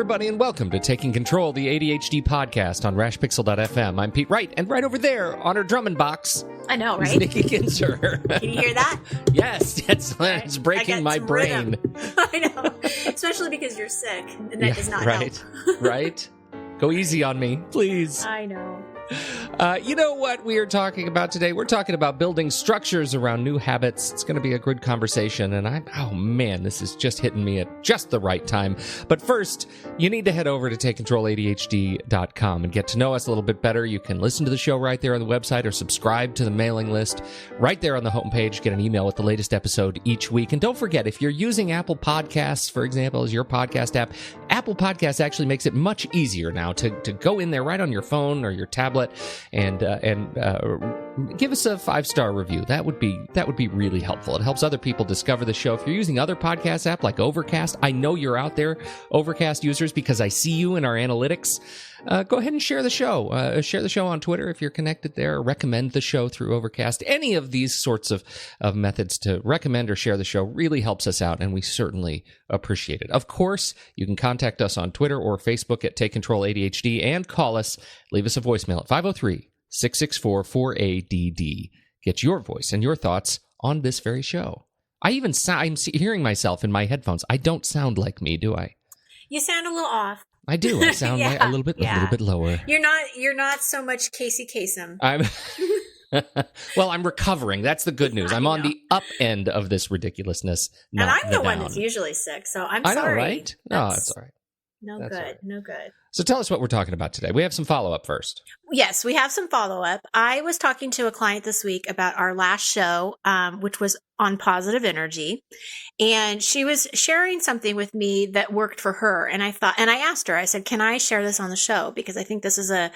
everybody, and welcome to Taking Control, the ADHD podcast on rashpixel.fm. I'm Pete Wright, and right over there on our drumming box, I know, is right? Nikki Kinzer. Can you hear that? Yes, it's breaking my brain. I know, especially because you're sick, and that does not help. Right. Go easy on me, please. I know. You know what we are talking about today? We're talking about building structures around new habits. It's going to be a good conversation, and oh man, this is just hitting me at just the right time. But first, you need to head over to TakeControlADHD.com and get to know us a little bit better. You can listen to the show right there on the website or subscribe to the mailing list right there on the homepage. Get an email with the latest episode each week. And don't forget, if you're using Apple Podcasts, for example, as your podcast app, Apple Podcasts actually makes it much easier now to go in there right on your phone or your tablet and give us a 5-star review. That would be really helpful. It helps other people discover the show. If you're using other podcast apps like Overcast, I know you're out there, Overcast users, because I see you in our analytics. Go ahead and share the show. Share the show on Twitter if you're connected there. Recommend the show through Overcast. Any of these sorts of methods to recommend or share the show really helps us out, and we certainly appreciate it. Of course, you can contact us on Twitter or Facebook at Take Control ADHD and call us. Leave us a voicemail at 503-664-4ADD. Get your voice and your thoughts on this very show. I'm hearing myself in my headphones. I don't sound like me, do I? You sound a little off. I do. I sound like a little bit lower. You're not so much Casey Kasem. Well, I'm recovering. That's the good news. I'm on the up end of this ridiculousness. And I'm the one that's usually sick, so I'm sorry. I know, right? No, that's all right. No good. So tell us what we're talking about today. We have some follow-up first. Yes, we have some follow-up. I was talking to a client this week about our last show, which was on positive energy. And she was sharing something with me that worked for her. And I asked her, I said, can I share this on the show? Because I think this is a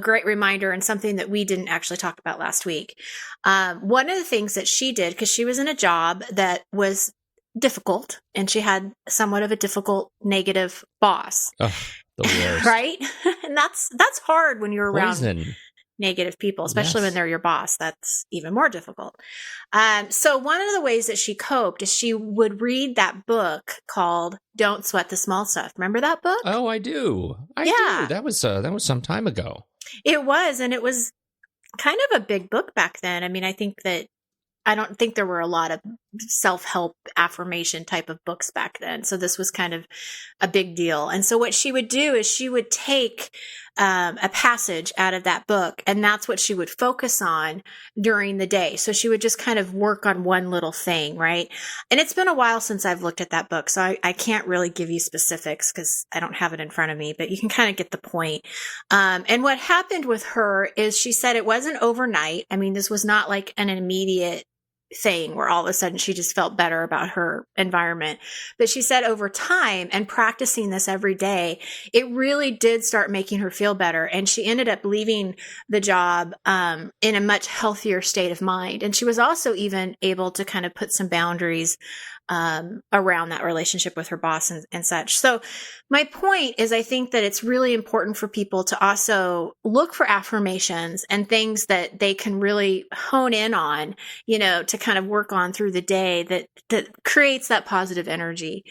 great reminder and something that we didn't actually talk about last week. One of the things that she did, because she was in a job that was difficult, and she had somewhat of a difficult negative boss. Oh, the worst. Right? And that's hard when you're around negative people, especially when they're your boss. That's even more difficult. So one of the ways that she coped is she would read that book called Don't Sweat the Small Stuff. Remember that book? Oh, I do. I do. That was some time ago. It was, and it was kind of a big book back then. I mean, I don't think there were a lot of self-help affirmation type of books back then. So this was kind of a big deal. And so what she would do is she would take a passage out of that book, and that's what she would focus on during the day. So she would just kind of work on one little thing, right? And it's been a while since I've looked at that book, so I can't really give you specifics because I don't have it in front of me, but you can kind of get the point. And what happened with her is she said it wasn't overnight. I mean, this was not like an immediate thing where all of a sudden she just felt better about her environment. But she said over time and practicing this every day, it really did start making her feel better. And she ended up leaving the job in a much healthier state of mind. And she was also even able to kind of put some boundaries around that relationship with her boss and such. So my point is, I think that it's really important for people to also look for affirmations and things that they can really hone in on, to kind of work on through the day that creates that positive energy.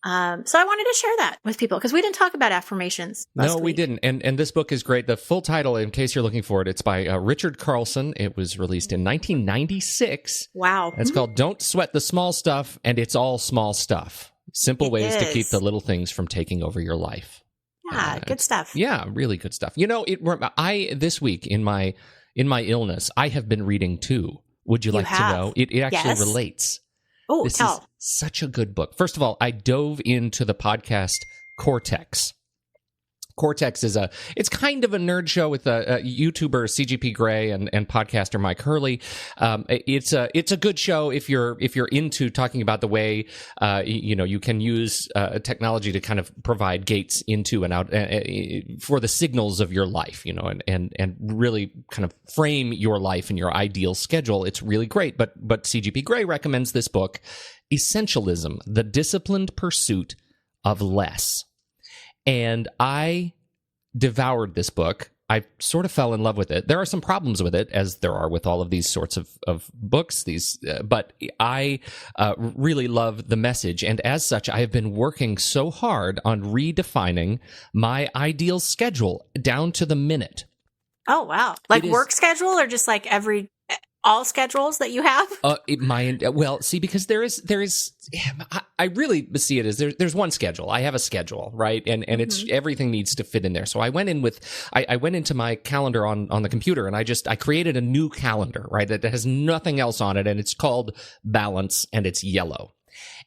So I wanted to share that with people because we didn't talk about affirmations last week. We didn't. And this book is great. The full title, in case you're looking for it, it's by Richard Carlson. It was released in 1996. Wow. It's called Don't Sweat the Small Stuff, and it's all small stuff. Simple ways to keep the little things from taking over your life. Yeah, good stuff. Yeah, really good stuff. This week in my illness, I have been reading too. Would you like to know? It actually relates. Oh, this is such a good book. First of all, I dove into the podcast Cortex. Cortex it's kind of a nerd show with a YouTuber CGP Grey and podcaster Mike Hurley. It's a good show if you're into talking about the way you can use technology to kind of provide gates into and out for the signals of your life, and really kind of frame your life and your ideal schedule. It's really great. But CGP Grey recommends this book, Essentialism: The Disciplined Pursuit of Less. And I devoured this book. I sort of fell in love with it. There are some problems with it, as there are with all of these sorts of books. But I really love the message, and as such, I have been working so hard on redefining my ideal schedule down to the minute. Oh wow! Like work schedule, or just like all schedules that you have? See, because there is, I really see it as there's one schedule. I have a schedule, right? And it's everything needs to fit in there. So I went into my calendar on the computer, and I created a new calendar, right? That has nothing else on it, and it's called Balance, and it's yellow.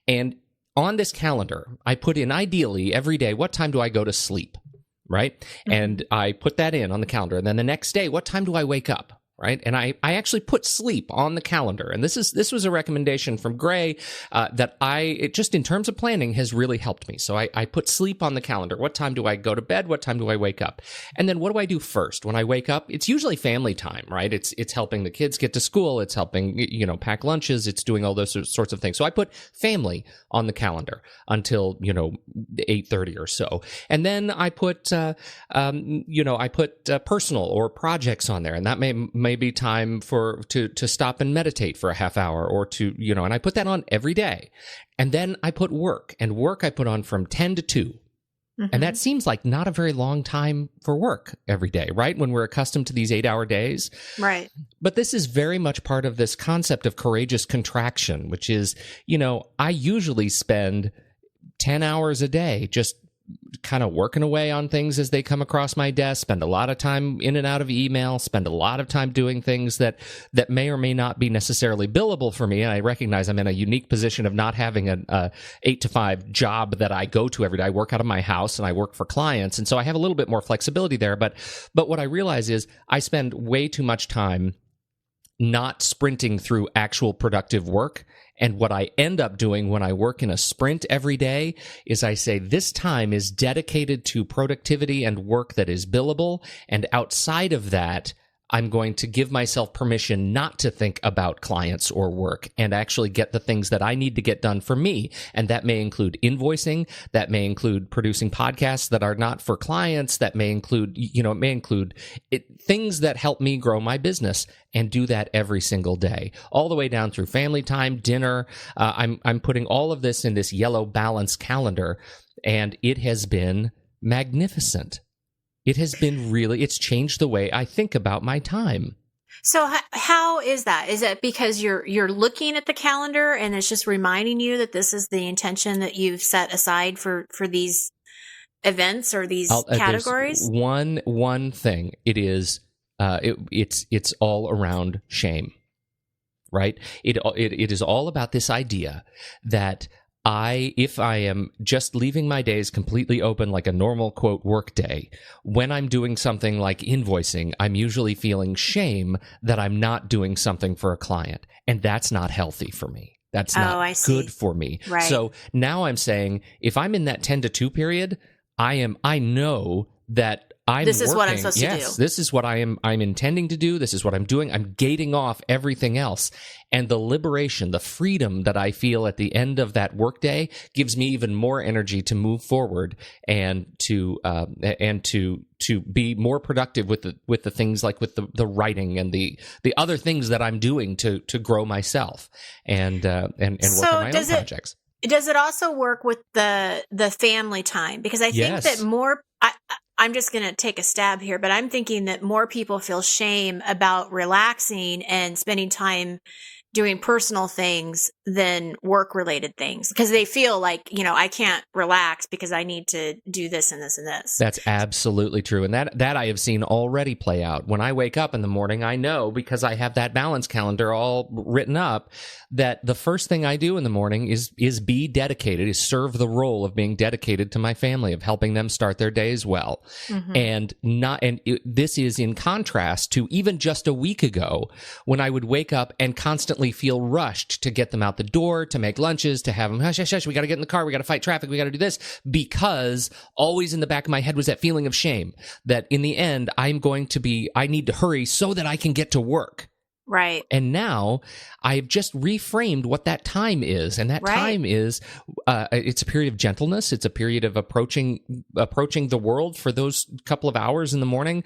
And on this calendar, I put in ideally every day, what time do I go to sleep, right? And I put that in on the calendar. And then the next day, what time do I wake up? Right. And I actually put sleep on the calendar. And this was a recommendation from Gray that it just in terms of planning has really helped me. So I put sleep on the calendar. What time do I go to bed? What time do I wake up? And then what do I do first? When I wake up, it's usually family time, right? It's helping the kids get to school. It's helping, pack lunches. It's doing all those sorts of things. So I put family on the calendar until, 8:30 or so. And then I put, personal or projects on there. And that may be time to stop and meditate for a half hour or and I put that on every day. And then I put work I put on from 10 to 2. And that seems like not a very long time for work every day, right? When we're accustomed to these 8-hour days. Right. But this is very much part of this concept of courageous contraction, which is, I usually spend 10 hours a day just kind of working away on things as they come across my desk, spend a lot of time in and out of email, spend a lot of time doing things that may or may not be necessarily billable for me. And I recognize I'm in a unique position of not having a 8-to-5 job that I go to every day. I work out of my house and I work for clients. And so I have a little bit more flexibility there. But what I realize is I spend way too much time not sprinting through actual productive work. And what I end up doing when I work in a sprint every day is I say this time is dedicated to productivity and work that is billable. And outside of that, I'm going to give myself permission not to think about clients or work and actually get the things that I need to get done for me. And that may include invoicing. That may include producing podcasts that are not for clients. That may include, things that help me grow my business, and do that every single day, all the way down through family time, dinner. I'm putting all of this in this yellow balance calendar, and it has been magnificent. It has been it's changed the way I think about my time. So how is that? Is it because you're looking at the calendar and it's just reminding you that this is the intention that you've set aside for these events or these categories? One thing. It is it's all around shame, right? It is all about this idea that if I am just leaving my days completely open like a normal, quote, work day, when I'm doing something like invoicing, I'm usually feeling shame that I'm not doing something for a client. And that's not healthy for me. That's not good for me. Right. So now I'm saying, if I'm in that 10 to 2 period, I know that this is what I'm supposed to do. Yes, this is what I'm intending to do. This is what I'm doing. I'm gating off everything else. And the liberation, the freedom that I feel at the end of that workday gives me even more energy to move forward and to be more productive with the things like with the writing and the other things that I'm doing to grow myself and work on my own projects. Does it also work with the family time? Because I think that more, I'm just going to take a stab here, but I'm thinking that more people feel shame about relaxing and spending time doing personal things than work-related things, because they feel like, I can't relax because I need to do this and this and this. That's absolutely true. And that I have seen already play out. When I wake up in the morning, I know, because I have that balance calendar all written up, that the first thing I do in the morning is be dedicated, is serve the role of being dedicated to my family, of helping them start their days well. Mm-hmm. This is in contrast to even just a week ago when I would wake up and constantly feel rushed to get them out the door, to make lunches, to have them, hush, hush, hush, we got to get in the car, we got to fight traffic, we got to do this, because always in the back of my head was that feeling of shame that in the end, I need to hurry so that I can get to work. Right. And now I've just reframed what that time is. And that time is, it's a period of gentleness. It's a period of approaching the world for those couple of hours in the morning,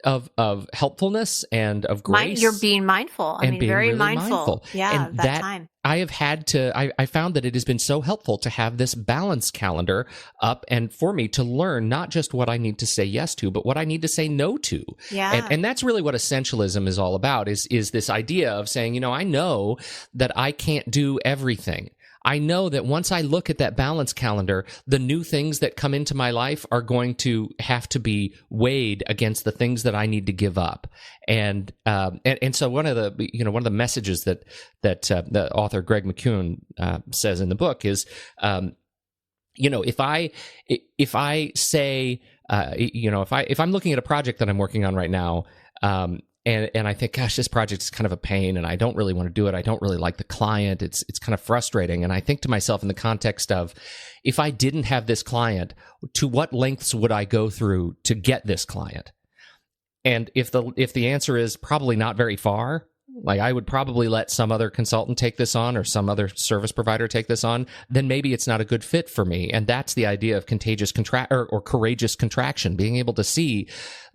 of helpfulness and of grace. You're being mindful. I mean, very really mindful. Yeah, and that time. I have had to, I found that it has been so helpful to have this balance calendar up and for me to learn not just what I need to say yes to, but what I need to say no to. Yeah. And that's really what essentialism is all about, is this idea of saying, I know that I can't do everything. I know that once I look at that balance calendar, the new things that come into my life are going to have to be weighed against the things that I need to give up. And so one of the messages that the author Greg McKeown says in the book is, if I say, if I'm looking at a project that I'm working on right now, and I think, gosh, this project is kind of a pain and I don't really want to do it. I don't really like the client. It's kind of frustrating. And I think to myself in the context of, if I didn't have this client, to what lengths would I go through to get this client? And if the answer is probably not very far, like I would probably let some other consultant take this on or some other service provider take this on, then maybe it's not a good fit for me. And that's the idea of or courageous contraction, being able to see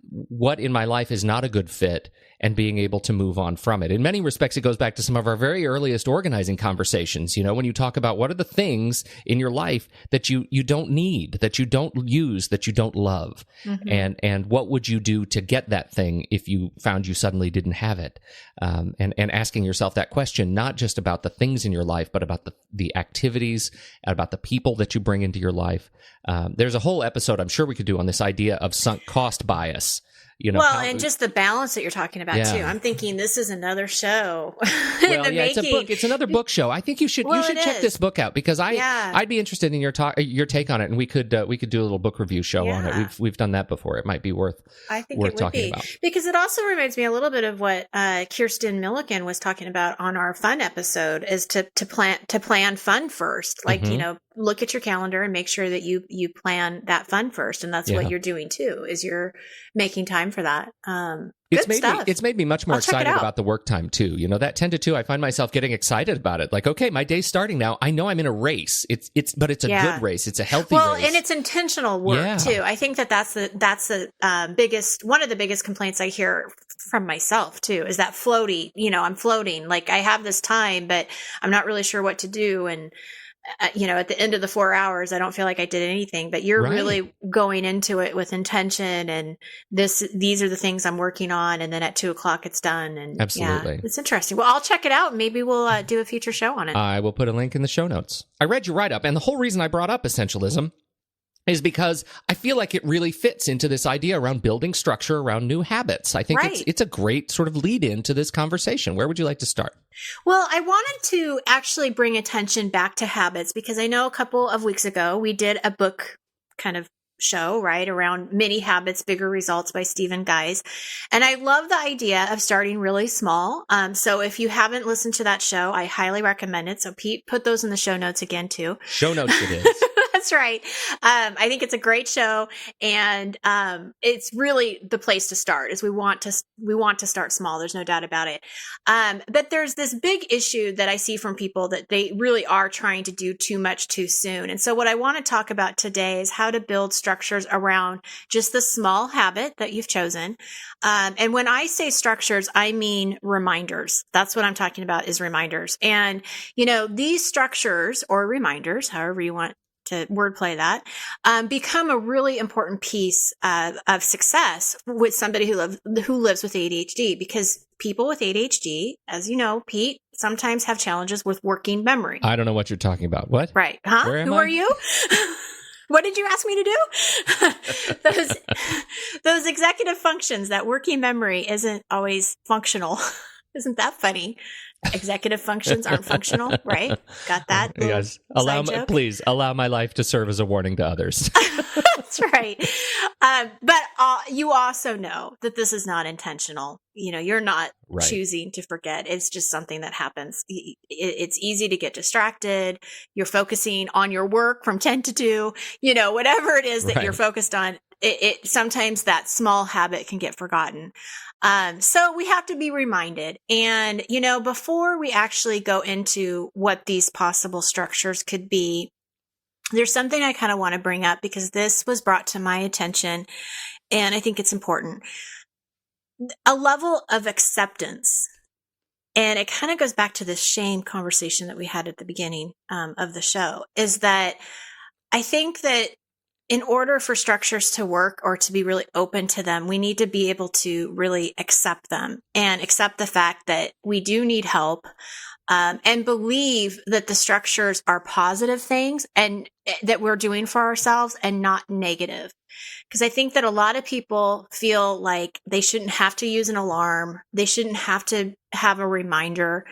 what in my life is not a good fit and being able to move on from it. In many respects, it goes back to some of our very earliest organizing conversations. When you talk about what are the things in your life that you don't need, that you don't use, that you don't love, and what would you do to get that thing if you found you suddenly didn't have it? And asking yourself that question, not just about the things in your life, but about the activities, about the people that you bring into your life. There's a whole episode I'm sure we could do on this idea of sunk cost bias. And just the balance that you're talking about too. I'm thinking this is another show. It's a book. It's another book show. I think you should check this book out, because I'd be interested in your take on it, and we could do a little book review show on it. We've done that before. It might be worth talking about, because it also reminds me a little bit of what Kirsten Milliken was talking about on our fun episode, is to plan fun first. Like look at your calendar and make sure that you plan that fun first, and that's what you're doing too. Is you're making time for that. It's made me much more excited about the work time too. That 10 to 2, I find myself getting excited about it. Like, okay, my day's starting now. I know I'm in a race. But it's a good race. It's a healthy race. And it's intentional work too. I think that's the one of the biggest complaints I hear from myself too, is that floaty, I'm floating. Like I have this time, but I'm not really sure what to do. And at the end of the 4 hours, I don't feel like I did anything, but you're really going into it with intention, and these are the things I'm working on. And then at 2:00 it's done. And absolutely. It's interesting. Well, I'll check it out. Maybe we'll do a future show on it. I will put a link in the show notes. I read your write-up, and the whole reason I brought up essentialism is because I feel like it really fits into this idea around building structure around new habits. I think it's a great sort of lead into this conversation. Where would you like to start? Well, I wanted to actually bring attention back to habits, because I know a couple of weeks ago we did a book kind of show, right, around Mini Habits, Bigger Results by Stephen Guise. And I love the idea of starting really small. So if you haven't listened to that show, I highly recommend it. So Pete, put those in the show notes again too. Show notes it is. That's right. I think it's a great show, and it's really the place to start. Is we want to start small. There's no doubt about it. But there's this big issue that I see from people, that they really are trying to do too much too soon. And so what I want to talk about today is how to build structures around just the small habit that you've chosen. And when I say structures, I mean reminders. That's what I'm talking about, is reminders. And these structures or reminders, however you want to wordplay that, become a really important piece of success with somebody who lives with ADHD, because people with ADHD, as you know, Pete, sometimes have challenges with working memory. I don't know what you're talking about. What? Right. Huh? Who are you? What did you ask me to do? Those executive functions, that working memory isn't always functional. Isn't that funny? Executive functions aren't functional, right? Got that? Yes. Please allow my life to serve as a warning to others. That's right. But you also know that this is not intentional. You're not choosing to forget. It's just something that happens. It's easy to get distracted. You're focusing on your work from 10 to 2, whatever it is that you're focused on. It sometimes that small habit can get forgotten. So we have to be reminded. And, before we actually go into what these possible structures could be, there's something I kind of want to bring up, because this was brought to my attention, and I think it's important. a level of acceptance. And it kind of goes back to this shame conversation that we had at the beginning of the show, is that I think that in order for structures to work or to be really open to them, we need to be able to really accept them and accept the fact that we do need help, and believe that the structures are positive things and that we're doing for ourselves and not negative. Because I think that a lot of people feel like they shouldn't have to use an alarm. They shouldn't have to have a reminder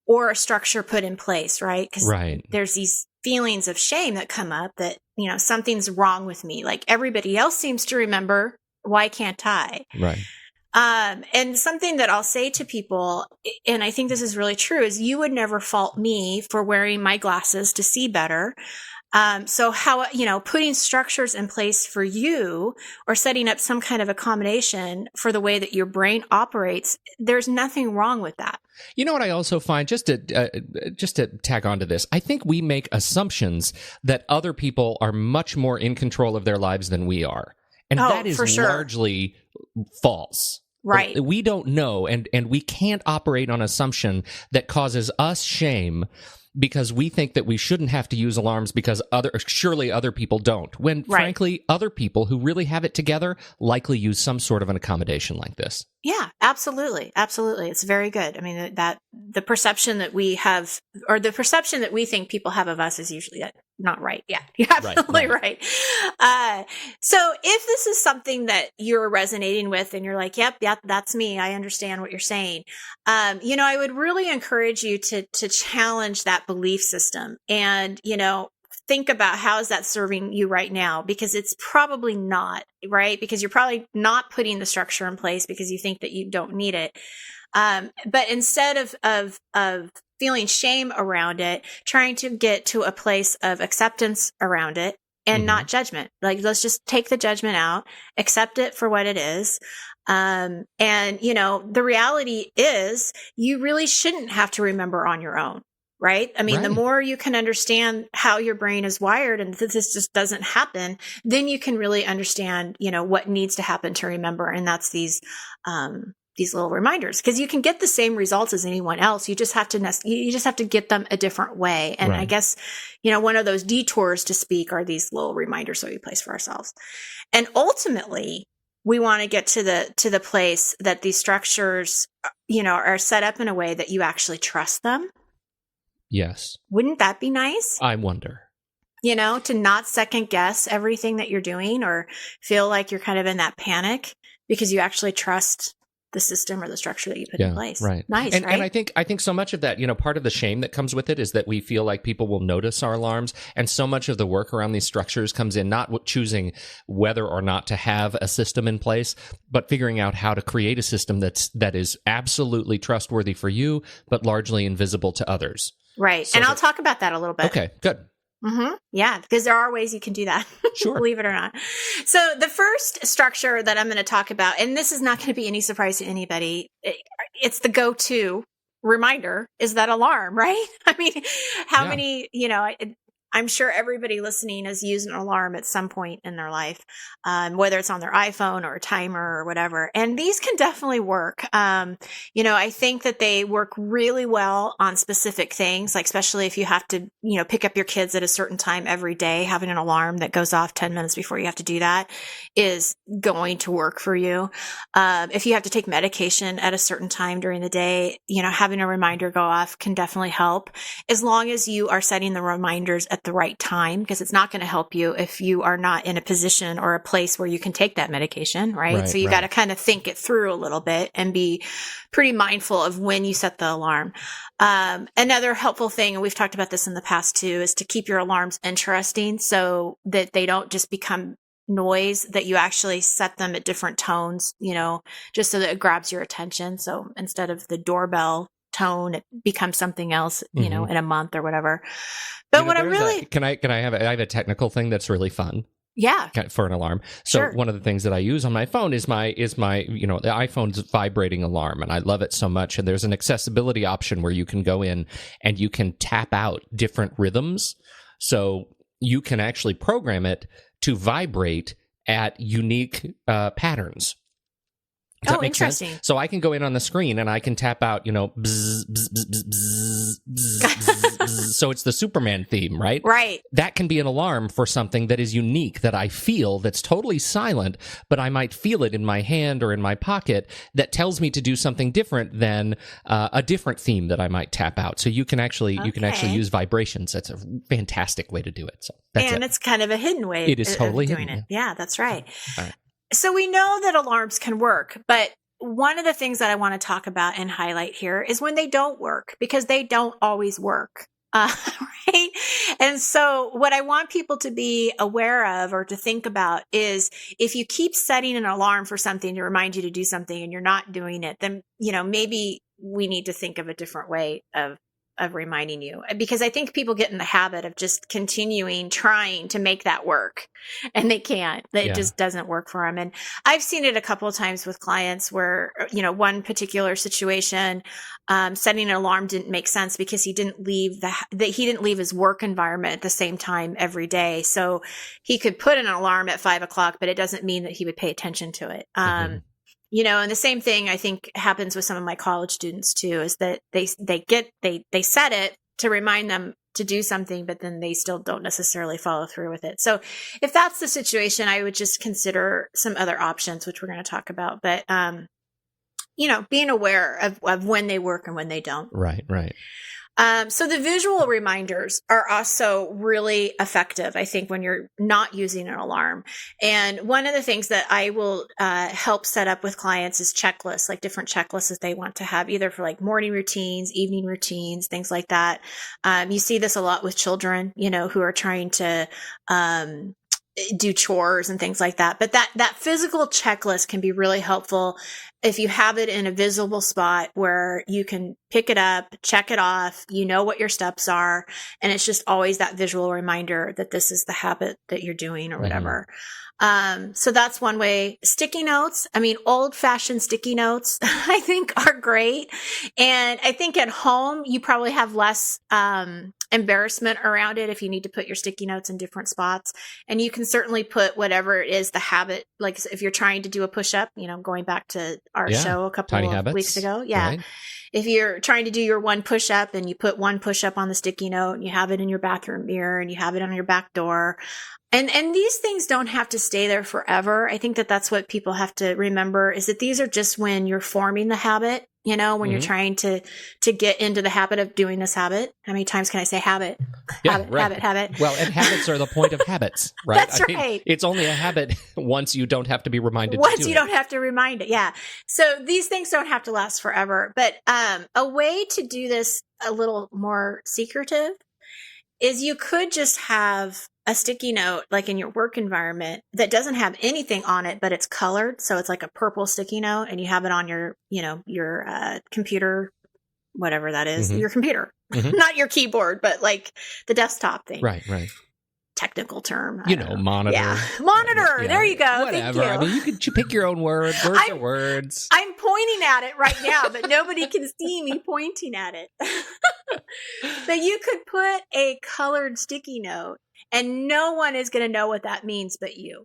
or a structure put in place, right? Because there's these feelings of shame that come up that, something's wrong with me. Like everybody else seems to remember. Why can't I? Right. And something that I'll say to people, and I think this is really true, is you would never fault me for wearing my glasses to see better. So how, putting structures in place for you or setting up some kind of accommodation for the way that your brain operates, there's nothing wrong with that. You know what I also find, just to tag onto this, I think we make assumptions that other people are much more in control of their lives than we are. And that is largely false. Right. We don't know, and we can't operate on assumption that causes us shame because we think that we shouldn't have to use alarms because surely other people don't. When, frankly, other people who really have it together likely use some sort of an accommodation like this. Yeah, absolutely. Absolutely. It's very good. I mean, that the perception that we have, or the perception that we think people have of us is usually not right. Yeah, you're absolutely right. So if this is something that you're resonating with and you're like, yep, that's me. I understand what you're saying. I would really encourage you to challenge that belief system and, think about how is that serving you right now, because it's probably not, right? Because you're probably not putting the structure in place because you think that you don't need it. But instead of feeling shame around it, trying to get to a place of acceptance around it and not judgment. Like, let's just take the judgment out, accept it for what it is. And the reality is you really shouldn't have to remember on your own. Right? I mean, the more you can understand how your brain is wired and that this just doesn't happen, then you can really understand, what needs to happen to remember. And that's these little reminders, because you can get the same results as anyone else. You just have to get them a different way. And I guess, one of those detours to speak are these little reminders that we place for ourselves. And ultimately, we want to get to the place that these structures, are set up in a way that you actually trust them. Yes. Wouldn't that be nice? I wonder. To not second guess everything that you're doing or feel like you're kind of in that panic because you actually trust the system or the structure that you put in place. Right. Nice, and, right? And I think so much of that, part of the shame that comes with it is that we feel like people will notice our alarms. And so much of the work around these structures comes in not choosing whether or not to have a system in place, but figuring out how to create a system that is absolutely trustworthy for you, but largely invisible to others. Right. So I'll talk about that a little bit. Okay, good. Mm-hmm. Yeah, because there are ways you can do that. Sure. Believe it or not. So the first structure that I'm going to talk about, and this is not going to be any surprise to anybody, it's the go-to reminder, is that alarm, right? I mean, how many, I'm sure everybody listening has used an alarm at some point in their life, whether it's on their iPhone or a timer or whatever. And these can definitely work. I think that they work really well on specific things, like especially if you have to, pick up your kids at a certain time every day, having an alarm that goes off 10 minutes before you have to do that is going to work for you. If you have to take medication at a certain time during the day, having a reminder go off can definitely help, as long as you are setting the reminders at the right time, because it's not going to help you if you are not in a position or a place where you can take that medication, right? So you got to kind of think it through a little bit and be pretty mindful of when you set the alarm. Another helpful thing, and we've talked about this in the past too, is to keep your alarms interesting so that they don't just become noise, that you actually set them at different tones, just so that it grabs your attention. So instead of the doorbell tone, it becomes something else, in a month or whatever. But what I really I have a technical thing that's really fun. Yeah. For an alarm. So one of the things that I use on my phone is my the iPhone's vibrating alarm, and I love it so much. And there's an accessibility option where you can go in and you can tap out different rhythms. So you can actually program it to vibrate at unique patterns. Does that make interesting. sense? So I can go in on the screen and I can tap out, bzz, bzz, bzz, bzz, bzz, bzz, bzz. So it's the Superman theme, right? Right. That can be an alarm for something that is unique, that I feel, that's totally silent, but I might feel it in my hand or in my pocket, that tells me to do something different than a different theme that I might tap out. So you can actually use vibrations. That's a fantastic way to do it. So it's kind of a hidden way. It is totally doing hidden, it. Yeah, that's right. All right. So we know that alarms can work, but one of the things that I want to talk about and highlight here is when they don't work, because they don't always work. Right. And so what I want people to be aware of or to think about is if you keep setting an alarm for something to remind you to do something and you're not doing it, then, maybe we need to think of a different way of reminding you, because I think people get in the habit of just continuing trying to make that work, and they can't. It just doesn't work for them. And I've seen it a couple of times with clients where, one particular situation, setting an alarm didn't make sense because he didn't leave his work environment at the same time every day. So he could put an alarm at 5:00, but it doesn't mean that he would pay attention to it. And the same thing I think happens with some of my college students too, is that they set it to remind them to do something, but then they still don't necessarily follow through with it. So if that's the situation, I would just consider some other options, which we're going to talk about. But, being aware of when they work and when they don't. Right. So the visual reminders are also really effective, I think, when you're not using an alarm. And one of the things that I will help set up with clients is checklists, like different checklists that they want to have, either for like morning routines, evening routines, things like that. You see this a lot with children, who are trying to do chores and things like that. But that physical checklist can be really helpful if you have it in a visible spot where you can pick it up, check it off, what your steps are. And it's just always that visual reminder that this is the habit that you're doing or whatever. So that's one way. Sticky notes. Old fashioned sticky notes, I think are great. And I think at home, you probably have less, embarrassment around it if you need to put your sticky notes in different spots. And you can certainly put whatever it is, the habit, like if you're trying to do a push-up, going back to our show a couple of weeks ago. Yeah. Right. If you're trying to do your one push-up and you put one push-up on the sticky note and you have it in your bathroom mirror and you have it on your back door. And these things don't have to stay there forever. I think that's what people have to remember, is that these are just when you're forming the habit, when you're trying to get into the habit of doing this habit. How many times can I say habit? Yeah, habit. Well, and habits are the point of habits, right? That's right. It's only a habit once you don't have to be reminded Once to do you it. don't have to remind it. Yeah. So these things don't have to last forever. But a way to do this a little more secretive is you could just have a sticky note like in your work environment that doesn't have anything on it, but it's colored. So it's like a purple sticky note, and you have it on your, your computer, whatever that is, your computer, not your keyboard, but like the desktop thing. Right. Technical term. Monitor. Yeah. Monitor. Yeah. There you go. Whatever. Thank you. You could pick your own word. Words are words. I'm pointing at it right now, but nobody can see me pointing at it. But you could put a colored sticky note and no one is going to know what that means but you.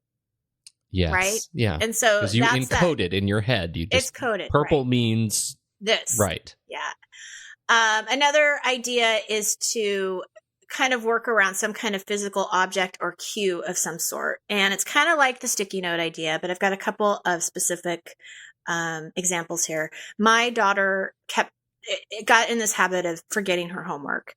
Yes. Right? Yeah. And so you encode it in your head. It's coded. Purple means this. Right. Yeah. Another idea is to kind of work around some kind of physical object or cue of some sort. And it's kind of like the sticky note idea, but I've got a couple of specific examples here. My daughter got in this habit of forgetting her homework,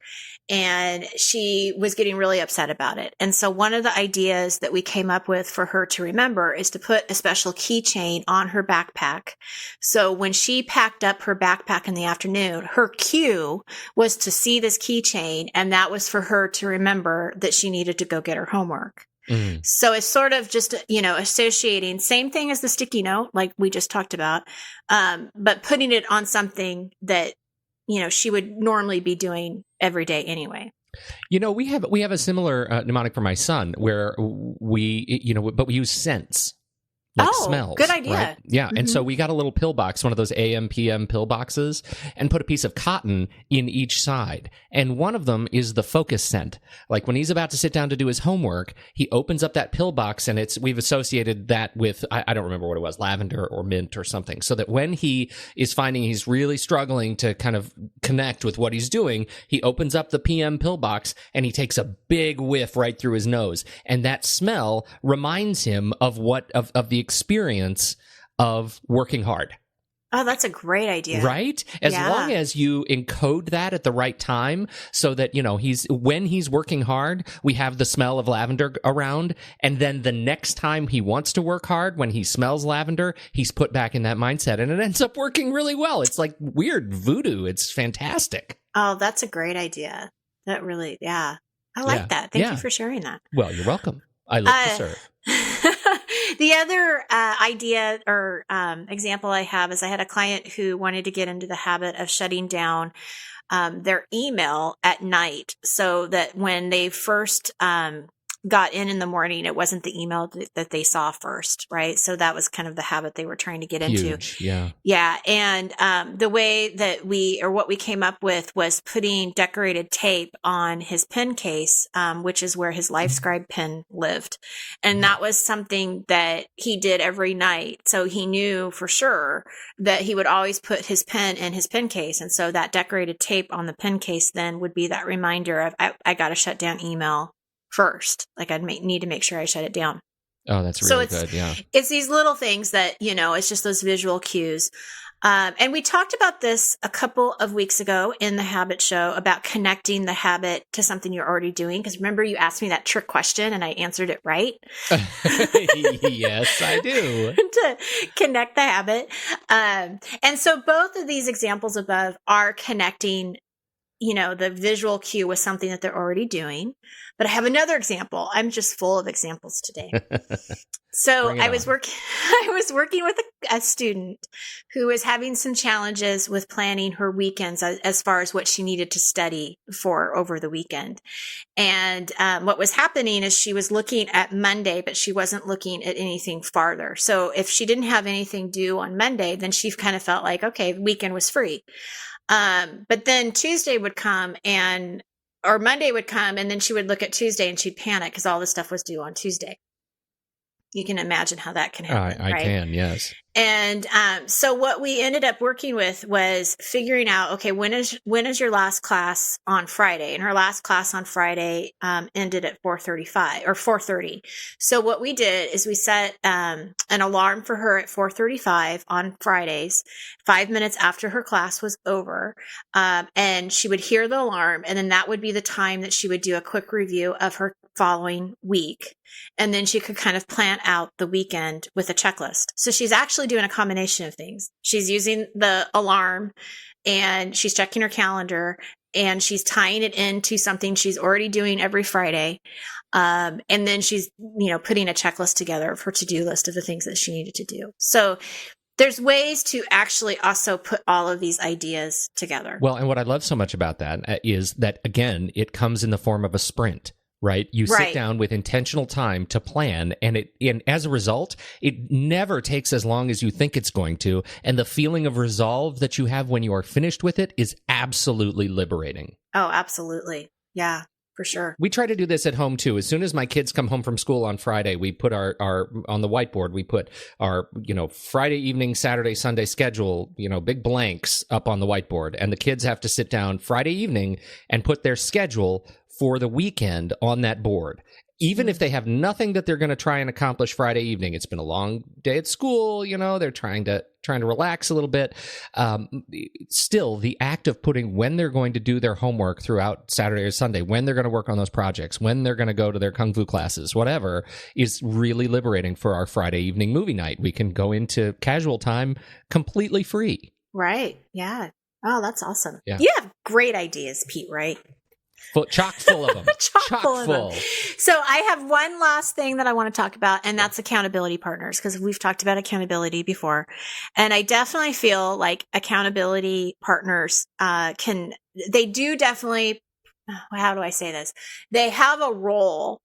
and she was getting really upset about it. And so one of the ideas that we came up with for her to remember is to put a special keychain on her backpack. So when she packed up her backpack in the afternoon, her cue was to see this keychain, and that was for her to remember that she needed to go get her homework. So it's sort of just, associating, same thing as the sticky note, like we just talked about, but putting it on something that, she would normally be doing every day anyway. We have a similar mnemonic for my son where we, but we use scents. like Oh, smells. good idea. Right? Yeah. And so we got a little pill box, one of those AM, PM pill boxes, and put a piece of cotton in each side. And one of them is the focus scent. Like when he's about to sit down to do his homework, he opens up that pill box, and we've associated that with, I don't remember what it was, lavender or mint or something. So that when he is finding he's really struggling to kind of connect with what he's doing, he opens up the PM pill box and he takes a big whiff right through his nose. And that smell reminds him of of the experience of working hard. Oh, that's a great idea. Right? As long as you encode that at the right time so that, when he's working hard, we have the smell of lavender around. And then the next time he wants to work hard, when he smells lavender, he's put back in that mindset, and it ends up working really well. It's like weird voodoo. It's fantastic. Oh, that's a great idea. That really, I like that. Thank you for sharing that. Well, you're welcome. I love to serve. The other idea or example I have is I had a client who wanted to get into the habit of shutting down their email at night so that when they first got in the morning, it wasn't the email that they saw first, right? So that was kind of the habit they were trying to get into. Yeah. And the way that what we came up with was putting decorated tape on his pen case, which is where his LifeScribe pen lived. And that was something that he did every night. So he knew for sure that he would always put his pen in his pen case. And so that decorated tape on the pen case then would be that reminder of, I got to shut down email first. Like I'd need to make sure I shut it down. Oh, that's really good. Yeah. It's these little things that, it's just those visual cues. And we talked about this a couple of weeks ago in the habit show about connecting the habit to something you're already doing. Because remember, you asked me that trick question and I answered it right. Yes, I do. To connect the habit. And so both of these examples above are connecting the visual cue with something that they're already doing. But I have another example. I'm just full of examples today. So I was working with a student who was having some challenges with planning her weekends as far as what she needed to study for over the weekend. And what was happening is she was looking at Monday, but she wasn't looking at anything farther. So if she didn't have anything due on Monday, then she kind of felt like, okay, the weekend was free. But then Tuesday would come or Monday would come, and then she would look at Tuesday and she'd panic because all this stuff was due on Tuesday. You can imagine how that can happen. I right? can, yes. And so what we ended up working with was figuring out, okay, when is your last class on Friday? And her last class on Friday ended at 4:35 or 4:30. So what we did is we set an alarm for her at 4:35 on Fridays, 5 minutes after her class was over, and she would hear the alarm, and then that would be the time that she would do a quick review of her following week. And then she could kind of plan out the weekend with a checklist. So she's actually doing a combination of things. She's using the alarm and she's checking her calendar and she's tying it into something she's already doing every Friday. And then she's, putting a checklist together of her to-do list of the things that she needed to do. So there's ways to actually also put all of these ideas together. Well, and what I love so much about that is that, again, it comes in the form of a sprint. Right? You sit down with intentional time to plan, and as a result, it never takes as long as you think it's going to. And the feeling of resolve that you have when you are finished with it is absolutely liberating. Oh, absolutely. Yeah, for sure. We try to do this at home too. As soon as my kids come home from school on Friday, we put our on the whiteboard, we put our, Friday evening, Saturday, Sunday schedule, big blanks up on the whiteboard. And the kids have to sit down Friday evening and put their schedule for the weekend on that board. Even if they have nothing that they're going to try and accomplish Friday evening, it's been a long day at school, they're trying to relax a little bit. Still, the act of putting when they're going to do their homework throughout Saturday or Sunday, when they're going to work on those projects, when they're going to go to their kung fu classes, whatever, is really liberating for our Friday evening movie night. We can go into casual time completely free. Right. Yeah. Oh, that's awesome. Yeah. You have great ideas, Pete, right? Chock full of them. Chock full of them. So I have one last thing that I want to talk about, and that's accountability partners, because we've talked about accountability before. And I definitely feel like accountability partners they do definitely, how do I say this? They have a role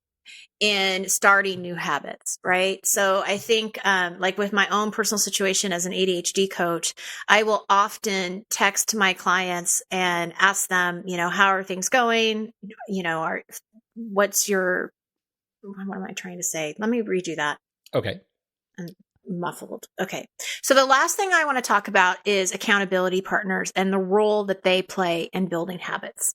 in starting new habits, right? So I think, like with my own personal situation as an ADHD coach, I will often text my clients and ask them, how are things going? What am I trying to say? Let me read you that. Okay. I'm muffled. Okay. So the last thing I want to talk about is accountability partners and the role that they play in building habits.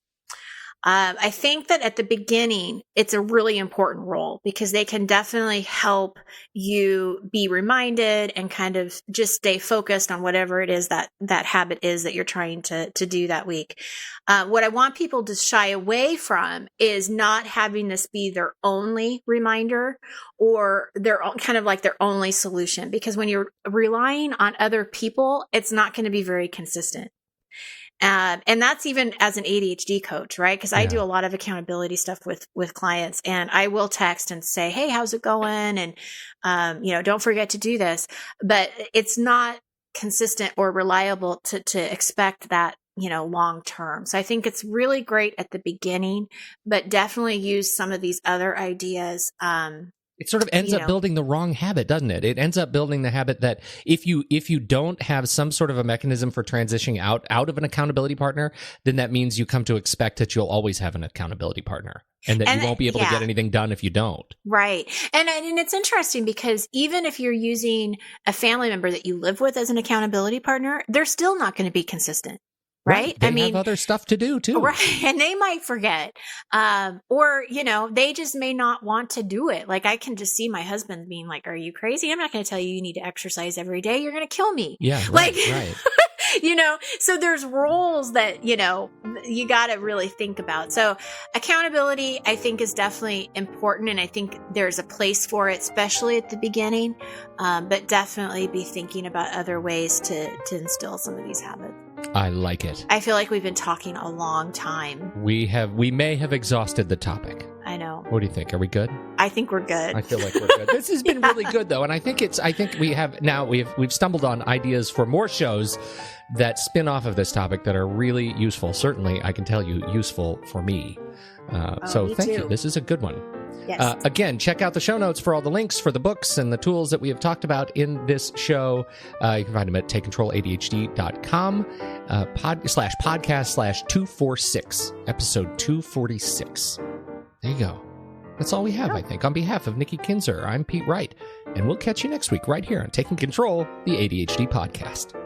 I think that at the beginning, it's a really important role because they can definitely help you be reminded and kind of just stay focused on whatever it is that habit is that you're trying to do that week. What I want people to shy away from is not having this be their only reminder or their kind of like their only solution, because when you're relying on other people, it's not going to be very consistent. And that's even as an ADHD coach, right? Because I do a lot of accountability stuff with clients, and I will text and say, hey, how's it going? And, don't forget to do this. But it's not consistent or reliable to expect that, long term. So I think it's really great at the beginning, but definitely use some of these other ideas. It sort of ends up building the wrong habit, doesn't it? It ends up building the habit that if you don't have some sort of a mechanism for transitioning out of an accountability partner, then that means you come to expect that you'll always have an accountability partner and that you won't be able to get anything done if you don't. Right. And it's interesting because even if you're using a family member that you live with as an accountability partner, they're still not going to be consistent. Right. They have other stuff to do too. Right. And they might forget. Or, they just may not want to do it. Like I can just see my husband being like, are you crazy? I'm not going to tell you need to exercise every day. You're going to kill me. Yeah. Right. So there's roles that, you got to really think about. So accountability, I think, is definitely important. And I think there's a place for it, especially at the beginning. But definitely be thinking about other ways to instill some of these habits. I like it. I feel like we've been talking a long time. We may have exhausted the topic. I know. What do you think? Are we good? I think we're good. I feel like we're good. This has been really good though, and I think we've stumbled on ideas for more shows that spin off of this topic that are really useful. Certainly, I can tell you, useful for me. So thank you. This is a good one. Yes. Again, check out the show notes for all the links for the books and the tools that we have talked about in this show. You can find them at takecontroladhd.com /podcast/246, episode 246. There you go. That's all we have, I think. On behalf of Nikki Kinzer, I'm Pete Wright, and we'll catch you next week right here on Taking Control, the ADHD podcast.